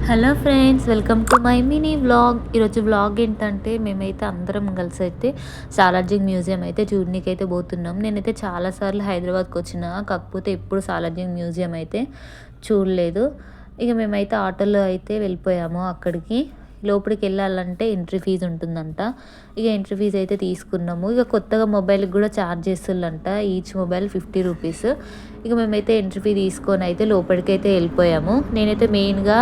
Hello friends, welcome to my mini vlog. ఈరోజు vlog ఏంటంటే మేమైతే అందరం కలిసి అయితే సాలార్జంగ్ మ్యూజియం అయితే చూడనీకి అయితే పోతున్నాం. నేనైతే చాలాసార్లు హైదరాబాద్కి వచ్చిన, కాకపోతే ఎప్పుడు సాలార్జంగ్ మ్యూజియం అయితే చూడలేదు. ఇక మేమైతే ఆటోలో అయితే వెళ్ళిపోయాము అక్కడికి. లోపలికి వెళ్ళాలంటే ఎంట్రీ ఫీజు ఉంటుందంట. ఇక ఎంట్రీ ఫీజు అయితే తీసుకున్నాము. ఇక కొత్తగా మొబైల్కి కూడా ఛార్జ్ చేస్తుందంట, ఈచ్ మొబైల్ 50 రూపీస్. ఇక మేమైతే ఎంట్రీ ఫీ తీసుకొని అయితే లోపలికి అయితే వెళ్ళిపోయాము. నేనైతే మెయిన్గా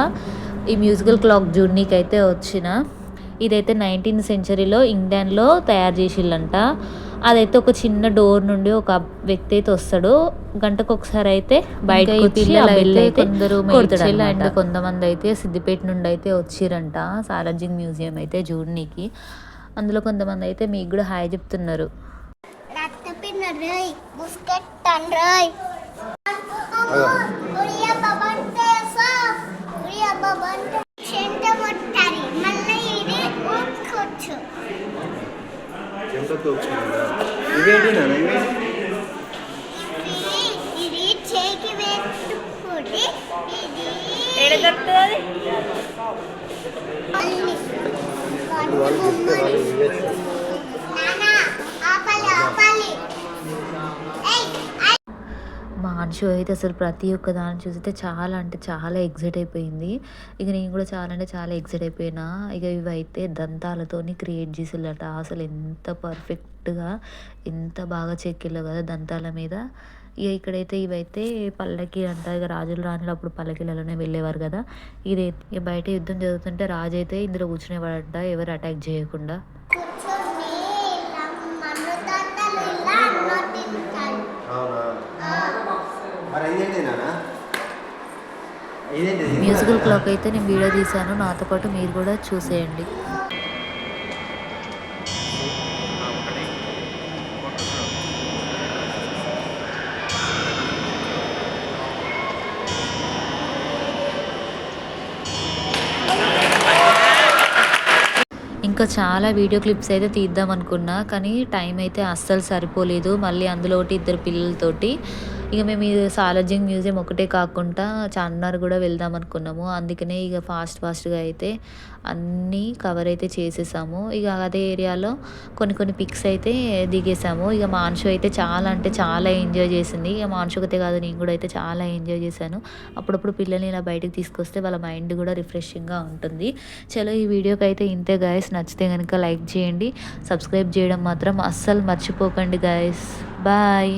ఈ మ్యూజికల్ క్లాక్ జూడ్నీకి అయితే వచ్చిన. ఇదైతే 19th సెంచరీలో ఇంగ్లాండ్లో తయారు చేసిళ్ళంట. అదైతే ఒక చిన్న డోర్ నుండి ఒక వ్యక్తి అయితే వస్తాడు. గంటకు ఒకసారి అయితే బయటకు కొందరు అండ్ కొంతమంది అయితే సిద్దిపేట నుండి అయితే వచ్చిరంట సాలార్జంగ్ మ్యూజియం అయితే జూడ్నీకి. అందులో కొంతమంది అయితే మీకు కూడా హాయ్ చెప్తున్నారు. మా అంశు అయితే అసలు ప్రతి ఒక్క దాన్ని చూస్తే చాలా అంటే చాలా ఎగ్జైట్ అయిపోయింది. ఇక నేను కూడా చాలా అంటే చాలా ఎగ్జైట్ అయిపోయినా. ఇక ఇవైతే దంతాలతోని క్రియేట్ చేసిల్లట. అసలు ఎంత పర్ఫెక్ట్గా ఎంత బాగా చెక్కిల్లో కదా దంతాల మీద. ఇక ఇక్కడైతే ఇవైతే పల్లకి అంట. ఇక రాజులు రాణులు అప్పుడు పల్లకిలలోనే వెళ్ళేవారు కదా. ఇది ఇక బయట యుద్ధం జరుగుతుంటే రాజు అయితే ఇందులో కూర్చునేవాడంట, ఎవరు అటాక్ చేయకుండా. మ్యూజికల్ క్లాక్ అయితే నేను వీడియో తీశాను, నాతో పాటు మీరు కూడా చూసేయండి. ఇంకా చాలా వీడియో క్లిప్స్ అయితే తీద్దాం అనుకున్నా, కానీ టైం అయితే అస్సలు సరిపోలేదు. మళ్ళీ అందులో ఒకటి 2 పిల్లలతోటి. ఇక మేము ఈ సాలార్జంగ్ మ్యూజియం ఒకటే కాకుండా చార్మినార్ కూడా వెళ్దాం అనుకున్నాము. అందుకనే ఇక ఫాస్ట్గా అయితే అన్నీ కవర్ అయితే చేసేసాము. ఇక అదే ఏరియాలో కొన్ని పిక్స్ అయితే దిగేసాము. ఇక మా అంశు అయితే చాలా అంటే చాలా ఎంజాయ్ చేసింది. ఇక మా అంశుకతే కాదు, నేను కూడా అయితే చాలా ఎంజాయ్ చేశాను. అప్పుడప్పుడు పిల్లల్ని ఇలా బయటకు తీసుకొస్తే వాళ్ళ మైండ్ కూడా రిఫ్రెషింగ్గా ఉంటుంది. చలో ఈ వీడియోకి అయితే ఇంతే గాయస్. నచ్చితే కనుక లైక్ చేయండి, సబ్స్క్రైబ్ చేయడం మాత్రం అస్సలు మర్చిపోకండి గాయస్. బాయ్.